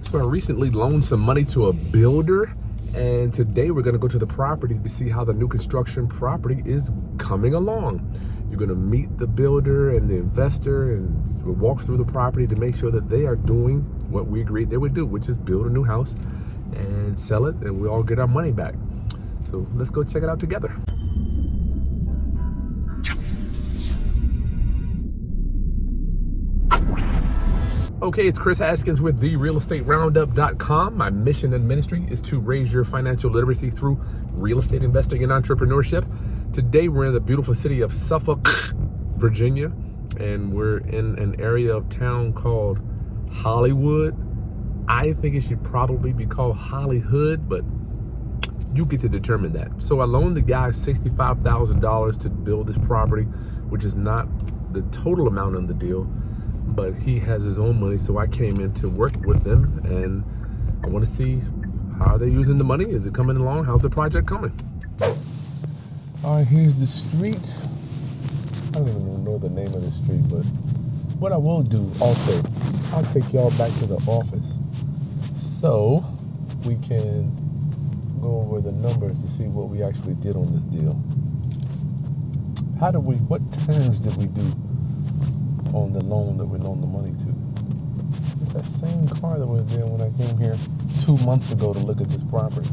So I recently loaned some money to a builder, and today we're gonna go to the property to see how the new construction property is coming along. You're gonna meet the builder and the investor, and we'll walk through the property to make sure that they are doing what we agreed they would do, which is build a new house and sell it, and we all get our money back. So let's go check it out together. Okay, it's Kris Haskins with therealestateroundup.com. My mission and ministry is to raise your financial literacy through real estate investing and entrepreneurship. Today, we're in the beautiful city of Suffolk, Virginia, and we're in an area of town called Hollywood. I think it should probably be called Hollyhood, but you get to determine that. So I loaned the guy $65,000 to build this property, which is not the total amount on the deal, but he has his own money, so I came in to work with them, and I want to see how they're using the money. Is it coming along? How's the project coming? All right, here's the street. I don't even know the name of the street, but what I will do also, I'll take y'all back to the office so we can go over the numbers to see what we actually did on this deal. What terms did we do on the loan that we loaned the money to? It's that same car that was there when I came here 2 months ago to look at this property.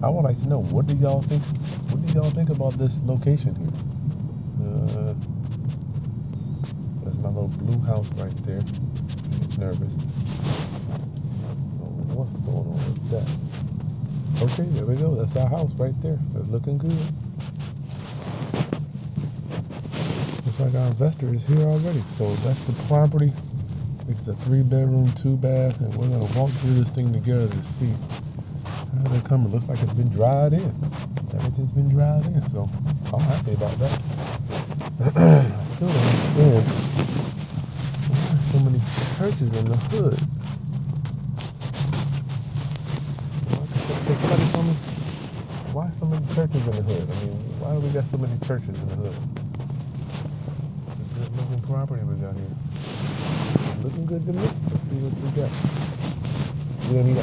I would like to know, what do y'all think? What do y'all think about this location here? That's my little blue house right there. I get nervous. What's going on with that? Okay, there we go. That's our house right there. That's looking good. Looks like our investor is here already. So that's the property. It's a 3-bedroom, 2-bath, and we're gonna walk through this thing together to see how they're coming. Looks like it's been dried in. Everything's been dried in, so I'm happy about that. I still don't understand why there's so many churches in the hood. Can somebody tell me why so many churches in the hood? I mean, why do we got so many churches in the hood? It's a good looking property we got here. It's looking good to me. Let's see what we got.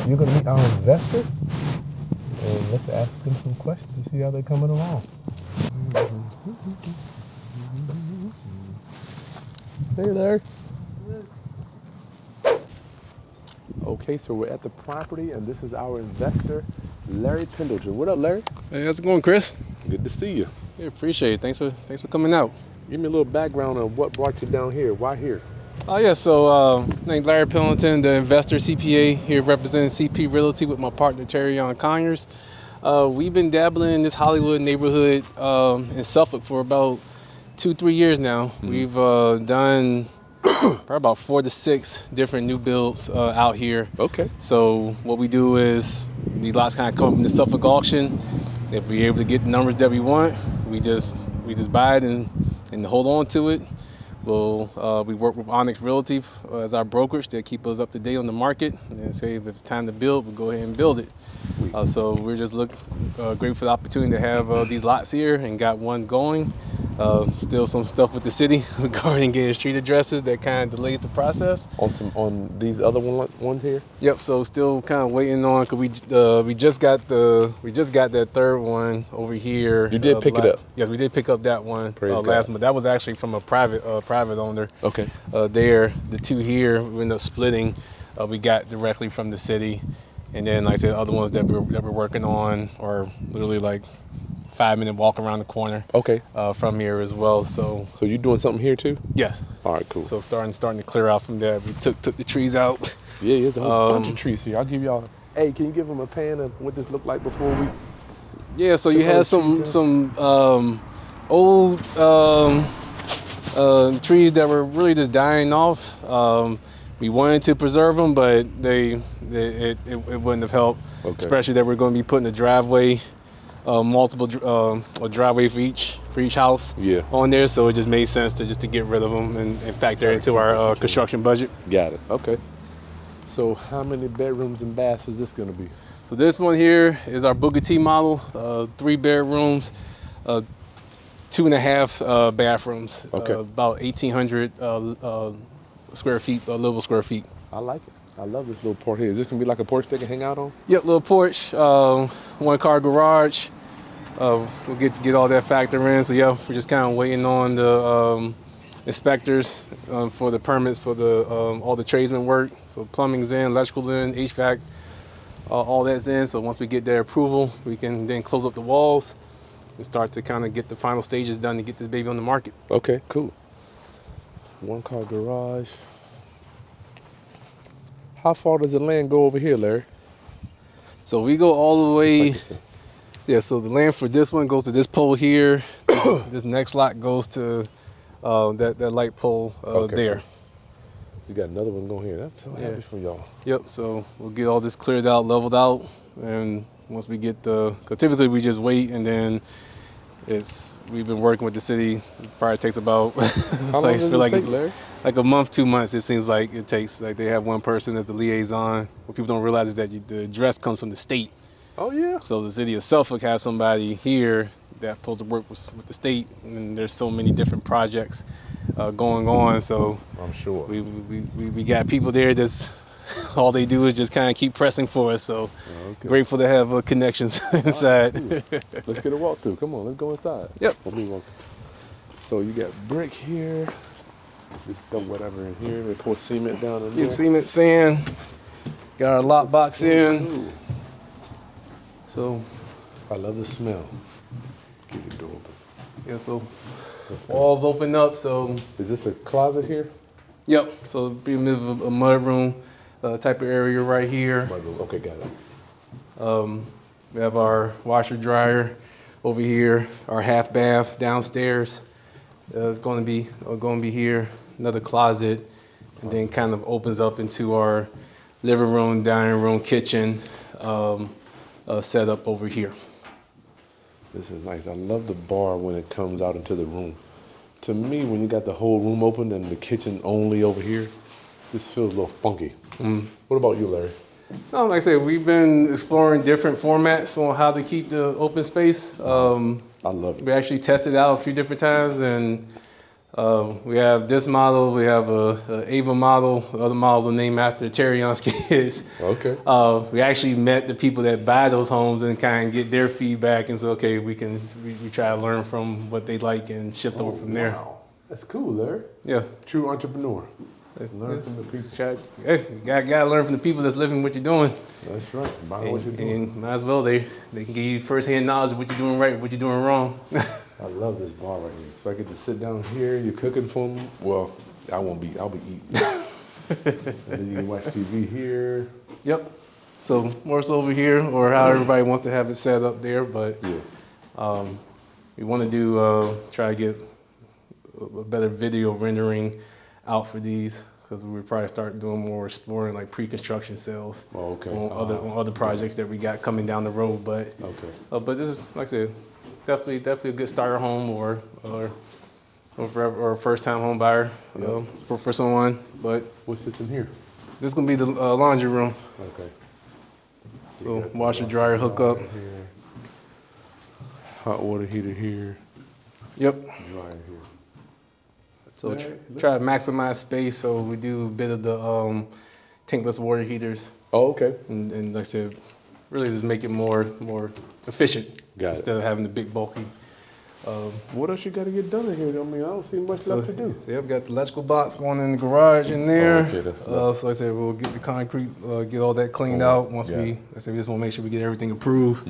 You're gonna meet our investor, and let's ask him some questions to see how they're coming along. Hey, Larry. Okay, so we're at the property, and this is our investor, Larry Pendleton. What up, Larry? Hey, how's it going, Kris? Good to see you. Yeah, appreciate it. Thanks for coming out. Give me a little background on what brought you down here. Why here? Oh yeah, so named Larry Pendleton, the investor CPA here representing CP Realty with my partner Terry on Conyers. We've been dabbling in this Hollywood neighborhood in Suffolk for about 2-3 years now. Mm-hmm. We've done probably about 4 to 6 different new builds out here. Okay. So what we do is these lots kind of come up in the Suffolk auction. If we're able to get the numbers that we want, we just buy it and hold on to it. We work with Onyx Realty as our brokerage. They keep us up to date on the market and say if it's time to build, we'll go ahead and build it. So we're just grateful for the opportunity to have these lots here and got one going. Still some stuff with the city regarding getting street addresses that kind of delays the process. On these other ones here? Yep. So still kind of waiting on, cause we just got that third one over here. You did pick it up? Yes, we did pick up that one last month. That was actually from a private owner. Okay. The 2 here we ended up splitting. We got directly from the city, and then like I said, other ones that we're working on are literally like 5-minute walk around the corner. Okay. From here as well. So you doing something here too? Yes. All right, cool. So starting to clear out from there. We took the trees out. Yeah, there's a whole bunch of trees here. I'll give y'all. Hey, can you give them a pan of what this looked like before we? Yeah. So you had some old trees that were really just dying off. We wanted to preserve them, but it wouldn't have helped. Okay. Especially that we're going to be putting a driveway. Multiple driveway for each house on there, so it just made sense to get rid of them and factor into our construction budget. Got it. Okay. So how many bedrooms and baths is this going to be? So this one here is our Booker T model, 3 bedrooms, 2.5 bathrooms, Okay. about 1,800 square feet, livable square feet. I like it. I love this little porch here. Is this gonna be like a porch they can hang out on? Yep, little porch, 1-car garage. We'll get all that factor in. So yeah, we're just kind of waiting on the inspectors for the permits for the all the tradesman work. So plumbing's in, electrical's in, HVAC, all that's in. So once we get their approval, we can then close up the walls and start to kind of get the final stages done to get this baby on the market. Okay, cool. 1-car garage. How far does the land go over here, Larry? So we go all the way. Yeah, so the land for this one goes to this pole here. This next lot goes to that light pole there. You got another one going here. I'm so happy for y'all. Yep, so we'll get all this cleared out, leveled out, and once we get cause typically we just wait, and then we've been working with the city. It probably takes about How long does it take, Larry? Like a month, 2 months. It seems like it takes. Like they have one person as the liaison. What people don't realize is that the address comes from the state. Oh yeah. So the city of Suffolk has somebody here that's supposed to work with the state, and there's so many different projects going on. So I'm sure we got people there that's all they do is just kind of keep pressing for us. So grateful to have connections inside. Let's get a walk through. Come on, let's go inside. Yep. So you got brick here. Just throw whatever in here. They pour cement down in there. Yep, cement, sand. Got our lock box in. Ooh. So I love the smell. Keep the door open. Yeah, so walls open up. So is this a closet here? Yep. So it'll be a mud room type of area right here. Okay, got it. We have our washer dryer over here. Our half bath downstairs is going to be here. Another closet, and then kind of opens up into our living room, dining room, kitchen setup over here. This is nice. I love the bar when it comes out into the room. To me, when you got the whole room open and the kitchen only over here, this feels a little funky. What about you, Larry? No, like I said, we've been exploring different formats on how to keep the open space. I love it. We actually tested out a few different times, and we have this model, we have a Ava model, other models are named after Terrion's kids. Okay. We actually met the people that buy those homes and kind of get their feedback, and so okay, we try to learn from what they like and shift over from there. Wow. That's cool, Larry. Yeah. True entrepreneur. Learn from the people. Hey, you gotta learn from the people that's living what you're doing. That's right. Buy what you're doing. And might as well they can give you firsthand knowledge of what you're doing right, what you're doing wrong. I love this bar right here. So I get to sit down here. You're cooking for me. Well, I'll be eating. And then you can watch TV here. Yep. So more so over here, or how everybody wants to have it set up there. But we want to do try to get a better video rendering out for these, because we would probably start doing more exploring like pre-construction sales on other projects that we got coming down the road. But but this is, like I said, definitely a good starter home or a first-time home buyer for someone. But what's this in here? This is gonna be the laundry room. Okay. So washer dryer hookup. Hot water heater here. Yep. Dryer here. So try to maximize space. So we do a bit of the tankless water heaters. Oh, okay. And like I said, really just make it more efficient instead of having the big bulky. What else you got to get done in here? I mean, I don't see much left to do. So yeah, I've got the electrical box going in the garage in there. Okay, that's so like I said, we'll get the concrete, get all that cleaned out once we just want to make sure we get everything approved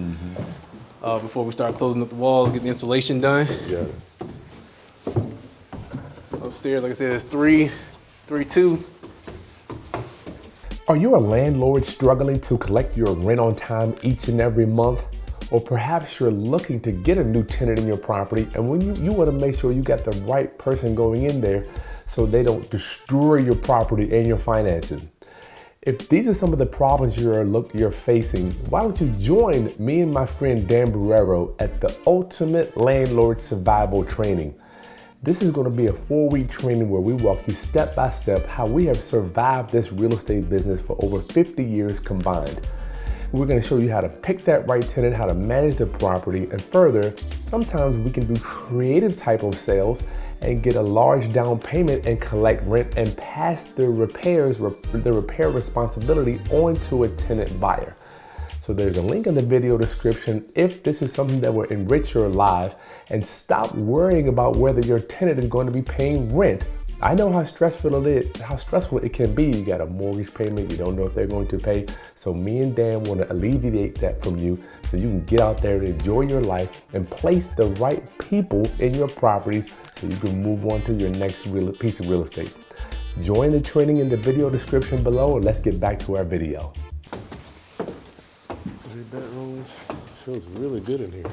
before we start closing up the walls, get the installation done. Yeah. Upstairs, like I said, it's 3-2. Are you a landlord struggling to collect your rent on time each and every month? Or perhaps you're looking to get a new tenant in your property, and when you want to make sure you got the right person going in there so they don't destroy your property and your finances. If these are some of the problems you're facing, why don't you join me and my friend Dan Borrero at the Ultimate Landlord Survival Training. This is going to be a 4-week training where we walk you step by step how we have survived this real estate business for over 50 years combined. We're going to show you how to pick that right tenant, how to manage the property, and further, sometimes we can do creative type of sales and get a large down payment and collect rent and pass the repair responsibility onto a tenant buyer. So there's a link in the video description if this is something that will enrich your life, and stop worrying about whether your tenant is going to be paying rent. I know how stressful it can be. You got a mortgage payment, you don't know if they're going to pay. So me and Dan want to alleviate that from you so you can get out there and enjoy your life and place the right people in your properties so you can move on to your next piece of real estate. Join the training in the video description below, and let's get back to our video. 3 bedrooms. Feels really good in here.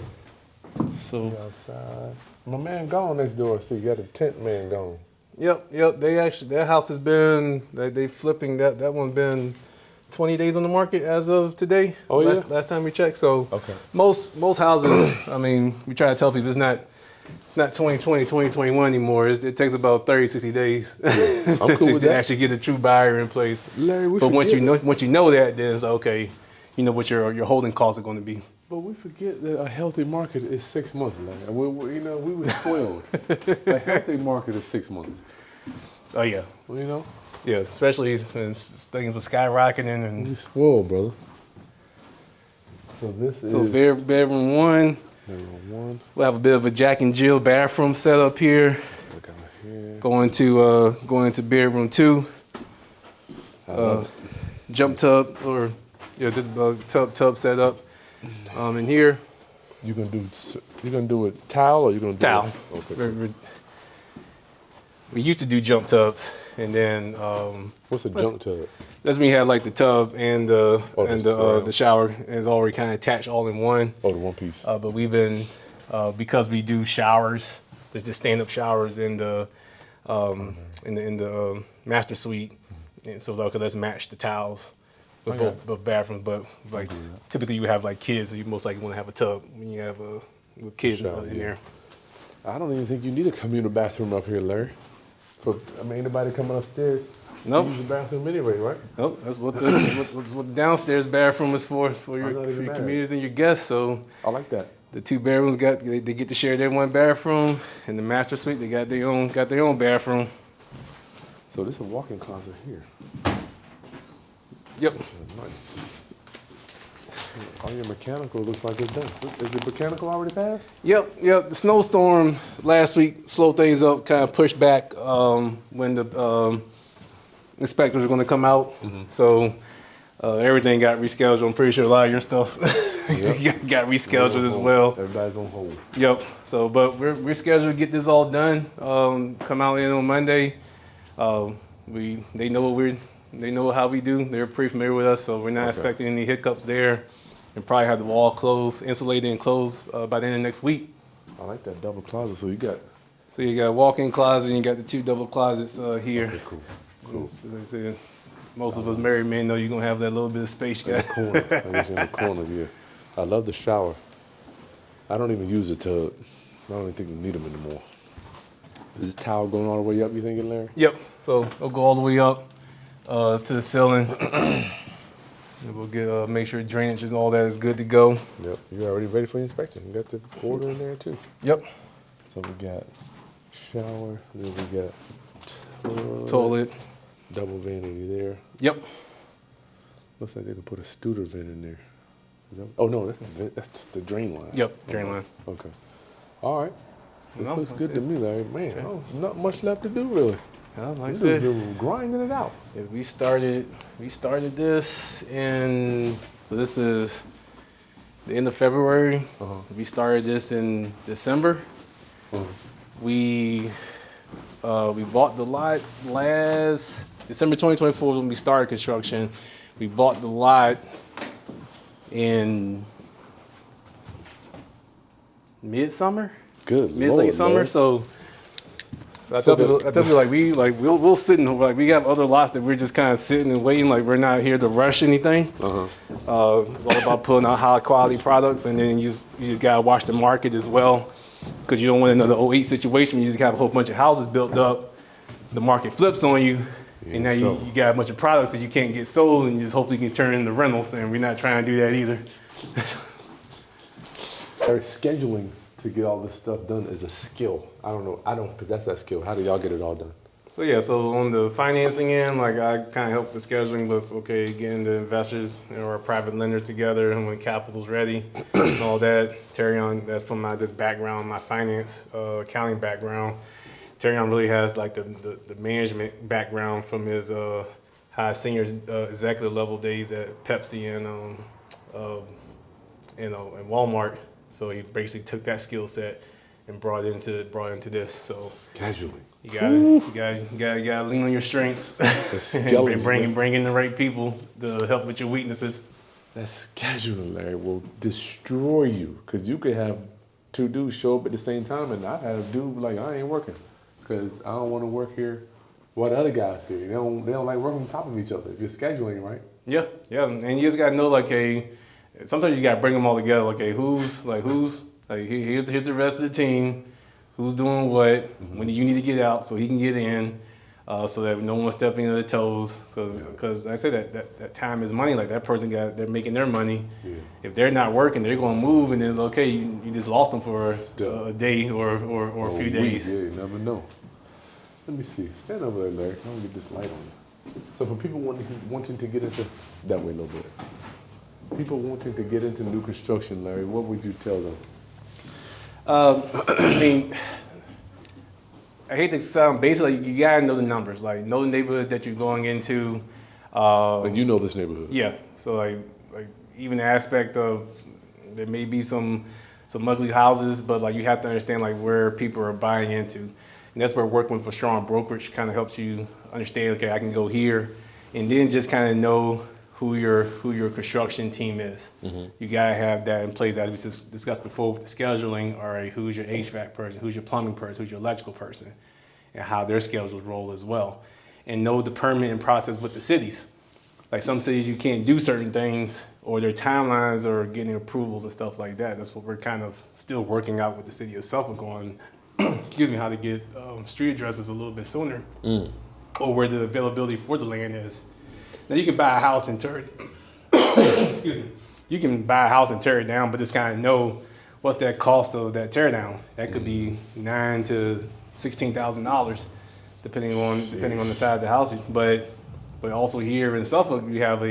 So Outside. My man gone next door, so you got a tent man gone. Yep. Their house has been, they flipping that one been 20 days on the market as of today. Oh yeah. Last time we checked. So okay. Most houses, I mean, we try to tell people it's not 2020, 2021 anymore. It takes about 30, 60 days I'm cool with to that. actually get a true buyer in place. Larry, but once you know that, then it's okay. You know what your holding costs are going to be. But we forget that a healthy market is 6 months, Larry. We were spoiled. A healthy market is 6 months. Oh yeah. Well, you know? Yeah, especially when things were skyrocketing and. We spoiled, brother. So this is bedroom 1. bedroom 1. We'll have a bit of a Jack and Jill bathroom set up here. Look out here. Going to bedroom 2. Jump tub this tub set up in here. You gonna do it towel or you gonna do Towel. it? Okay. We used to do jump tubs, and then What's a jump tub? that's when you have like the tub and the shower is already kind of attached all in one. Oh, the one piece. But we've been because we do showers. There's just stand-up showers in the master suite, and so okay, let's match the towels with both bathrooms. But like typically you have like kids, so you most likely want to have a tub when you have with kids in there. I don't even think you need a communal bathroom up here, Larry. Anybody coming upstairs? Nope. Use the bathroom anyway, right? Nope. That's what the downstairs bathroom is for. It's for your communities and your guests. So I like that. the 2 bedrooms they get to share their 1 bathroom, and the master suite they got their own bathroom. So this is a walk-in closet here. Yep. Nice. All your mechanical looks like it's done. Is the mechanical already passed? Yep. The snowstorm last week slowed things up, kind of pushed back when the inspectors were going to come out. Mm-hmm. So everything got rescheduled. I'm pretty sure a lot of your stuff got rescheduled as well. Everybody's on hold. Yep. So, but we're scheduled to get this all done. Come out in on Monday. They know how we do. They're pretty familiar with us, so we're not expecting any hiccups there. And probably have the wall closed, insulated and closed by the end of next week. I like that double closet. So you got a walk-in closet, and you got the 2 double closets here. Okay, cool. So most of us married men know you're gonna have that little bit of space. In the corner. I guess in the corner, yeah. I love the shower. I don't even use the tub. I don't even think we need them anymore. Is this towel going all the way up, you thinking, Larry? Yep. So it'll go all the way up to the ceiling. And we'll get make sure drainage and all that is good to go. Yep. You're already ready for the inspection. You got the quarter in there too. Yep. So we got shower. Then we got toilet. Double vanity there. Yep. Looks like they can put a Studer vent in there. Oh no, that's not vent. That's just the drain line. Yep. Drain line. Okay. All right. This looks good to it. me, Larry. Man, not much left to do really. Like I This said, is grinding it out. yeah, we started this this is the end of February. We started this in December. We bought the lot last December 2024 when we started construction. We bought the lot in midsummer. Good Late summer. Lord. So I tell people we'll sit and we have other lots that we're just kind of sitting and waiting. Like we're not here to rush anything. It's all about putting out high quality products, and then you just gotta watch the market as well, because you don't want another 08 situation. You just have a whole bunch of houses built up. The market flips on you, And now you got a bunch of products that you can't get sold, and you just hope you can turn into rentals, and we're not trying to do that either. Scheduling to get all this stuff done is a skill. I don't possess that skill. How do y'all get it all done? So on the financing end, like I kind of help the scheduling with, getting the investors or a private lender together and when capital's ready and all that. That's from my background, my finance, accounting background. Terrion really has like the management background from his high senior executive level days at Pepsi and Walmart. So he basically took that skill set and brought into this. So scheduling. You gotta lean on your strengths and bring in the right people to help with your weaknesses. That scheduling, Larry, will destroy you because you could have two dudes show up at the same time, and I had a dude like, I ain't working because I don't want to work here. What other guys here? They don't like working on top of each other if you're scheduling, right? Yeah, and you just gotta know sometimes you gotta bring them all together. Here's the rest of the team. Who's doing what? When do you need to get out so he can get in, so that no one's stepping on their toes? Because I say that time is money. Like that person they're making their money. Yeah. If they're not working, they're going to move, and then you just lost them for a day or a few days. Yeah, you never know. Let me see. Stand over there, Larry. I'm gonna get this light on you. So for people wanting to get into that way a little bit, people wanting to get into new construction, Larry, what would you tell them? I hate to sound basically, you gotta know the numbers, like know the neighborhood that you're going into. And you know this neighborhood. Yeah, so like even the aspect of there may be some ugly houses, but like you have to understand like where people are buying into, and that's where working with a strong brokerage kind of helps you understand. Okay, I can go here, and then just kind of know who your construction team is. Mm-hmm. You gotta have that in place, as we discussed before with the scheduling. All right, who's your HVAC person, who's your plumbing person, who's your electrical person, and how their schedules roll as well. And know the permitting process with the cities. Like some cities you can't do certain things, or their timelines or getting approvals and stuff like that. That's what we're kind of still working out with the city of Suffolk on, how to get street addresses a little bit sooner, or where the availability for the land is. Now you can buy a house and tear it. You can buy a house and tear it down, but just kind of know what's that cost of that tear down. That could be $9,000 to $16,000, depending on the size of the house. But also here in Suffolk, you have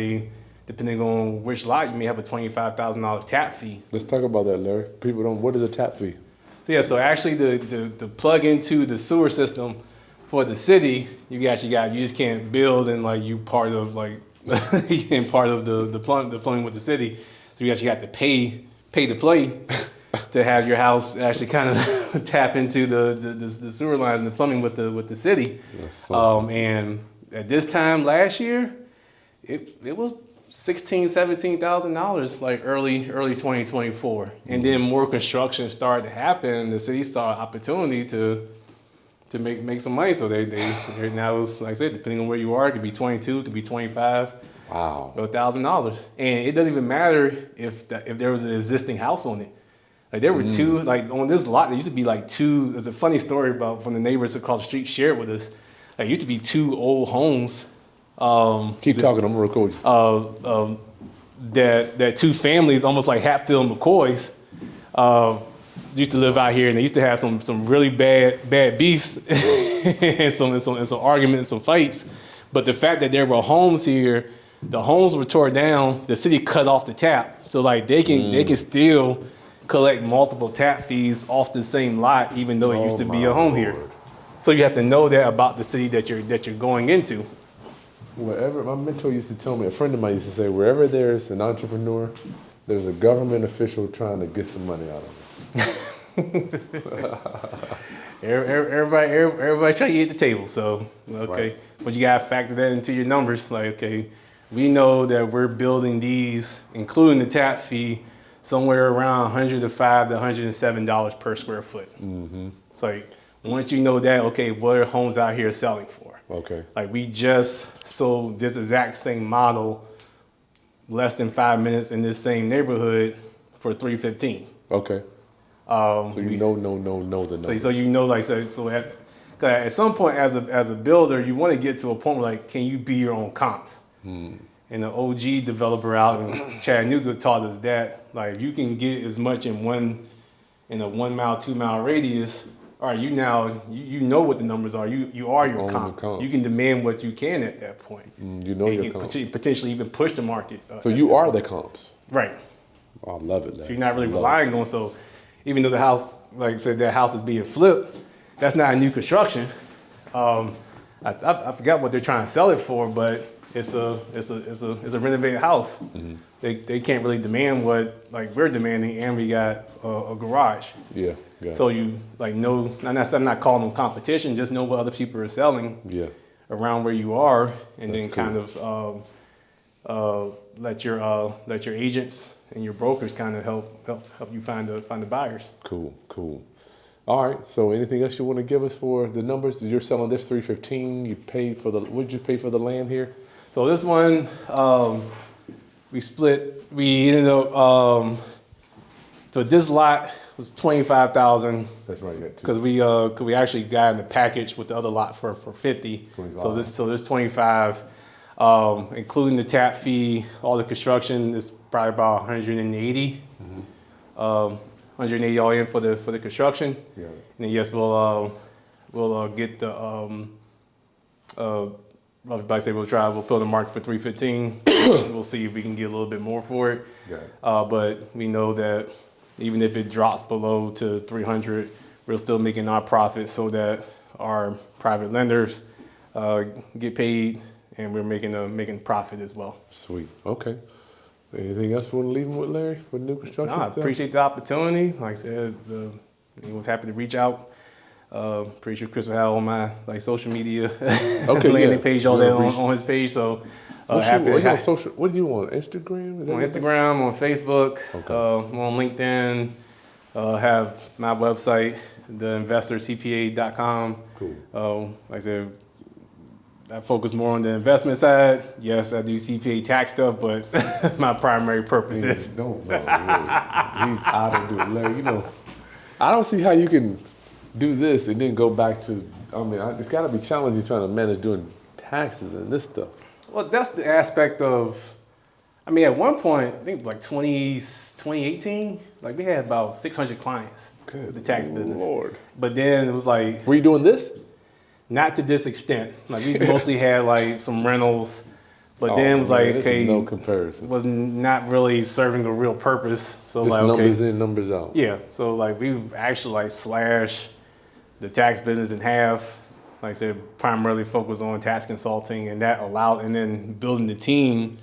depending on which lot, you may have a $25,000 tap fee. Let's talk about that, Larry. People don't. What is a tap fee? So actually the plug into the sewer system for the city, you just can't build and like you part of like part of the plumbing with the city. So you actually have to pay to play to have your house actually kind of tap into the sewer line and the plumbing with the city. And at this time last year, it was $16,000-$17,000 like early 2024. And then more construction started to happen. The city saw an opportunity to make some money. So they now, like I said, depending on where you are, it could be 22, it could be 25. Wow. Or $1,000. And it doesn't even matter if there was an existing house on it. Like there were two, like on this lot, there used to be like two. There's a funny story about from the neighbors across the street shared with us. Like, it used to be two old homes. Keep talking, I'm gonna record you. That two families, almost like Hatfield and McCoys, used to live out here, and they used to have some really bad beefs and some arguments, some fights. But the fact that there were homes here, the homes were torn down, the city cut off the tap, so like they can still collect multiple tap fees off the same lot, even though it used to be a home here. So you have to know that about the city that you're going into. Wherever, my mentor used to tell me, a friend of mine used to say, wherever there's an entrepreneur, there's a government official trying to get some money out of it. Everybody try to eat at the table, so okay. Right. But you gotta factor that into your numbers. Like, okay, we know that we're building these, including the tap fee, somewhere around $105 to $107 per square foot. Mm-hmm. So like, once you know that, okay, what are homes out here selling for? Okay. Like, we just sold this exact same model less than 5 minutes in this same neighborhood for $315. Okay. So you know the numbers. So you know, like, so Cause at some point, as a builder, you want to get to a point where like, can you be your own comps? And the OG developer out in Chattanooga taught us that, like, if you can get as much in a 1 mile, 2 mile radius, all right, you know what the numbers are. You are your comps. You can demand what you can at that point. You know your comps. Potentially even push the market. So you are the comps. Right. Oh, I love it. So you're not really relying on, so even though the house, like I said, that house is being flipped, that's not a new construction. I forgot what they're trying to sell it for, but it's a renovated house. They can't really demand what like we're demanding, and we got a garage. Yeah. So you like know, I'm not calling them competition, just know what other people are selling. Yeah. Around where you are, and That's then kind of let your agents and your brokers kind of help you find the buyers. Cool. All right. So anything else you want to give us for the numbers? You're selling this $315. You paid for what did you pay for the land here? So this one, we ended up, so this lot was $25,000. That's right. Because we actually got in the package with the other lot for $50. 25. So this 25, including the tap fee, all the construction is probably about 180. 180 all in for the construction. Yeah. And then yes, we'll get the we'll put on the market for $315. We'll see if we can get a little bit more for it. But we know that even if it drops below to $300, we're still making our profit so that our private lenders get paid, and we're making profit as well. Sweet. Okay. Anything else you want to leave them with, Larry, for new construction I stuff? appreciate the opportunity. Like I said, anyone's happy to reach out. Pretty sure Kris will have all my social media landing page, all that on his page. So social. What do you want? Instagram? On Instagram, on Facebook, on LinkedIn. Have my website, theinvestorcpa.com. Cool. Like I said, I focus more on the investment side. Yes, I do CPA tax stuff, but my primary purpose is. Don't know. He's out of do it, Larry. I don't see how you can do this and then go back to. It's got to be challenging trying to manage doing taxes and this stuff. Well, that's the aspect of. At one point, I think like 2018, like we had about 600 clients with the tax business. Lord. But then it was like. Were you doing this? Not to this extent. Like we mostly had like some rentals, but then it was like, okay, no comparison. Was not really serving a real purpose. So just like, numbers in, numbers out. Yeah. So like we've actually like slashed the tax business in half. Like I said, primarily focused on tax consulting, and that allowed, and then building the team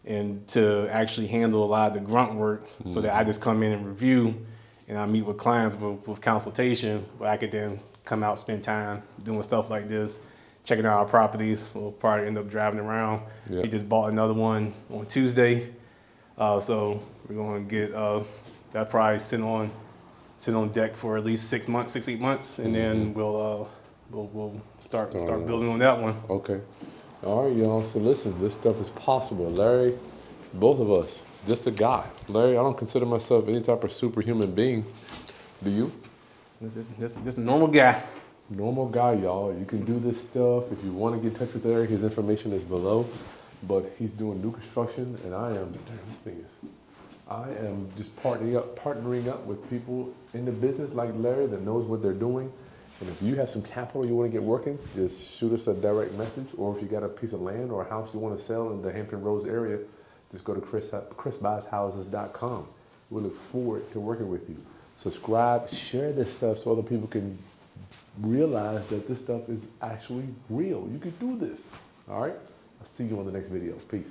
and to actually handle a lot of the grunt work, so that I just come in and review, and I meet with clients with consultation, but I could then come out, spend time doing stuff like this, checking out our properties. We'll probably end up driving around. Yeah. We just bought another one on Tuesday. So we're going to get that probably sit on deck for at least 6 months, 6-8 months, and then we'll start building on that one. Okay. All right, y'all. So listen, this stuff is possible. Larry, both of us, just a guy. Larry, I don't consider myself any type of superhuman being. Do you? Just a normal guy. Normal guy, y'all. You can do this stuff. If you want to get in touch with Larry, his information is below. But he's doing new construction, and I am just partnering up with people in the business like Larry that knows what they're doing. And if you have some capital you want to get working, just shoot us a direct message. Or if you got a piece of land or a house you want to sell in the Hampton Roads area, just go to krisbuyshouses.com. We look forward to working with you. Subscribe, share this stuff so other people can realize that this stuff is actually real. You can do this. All right? I'll see you on the next video. Peace.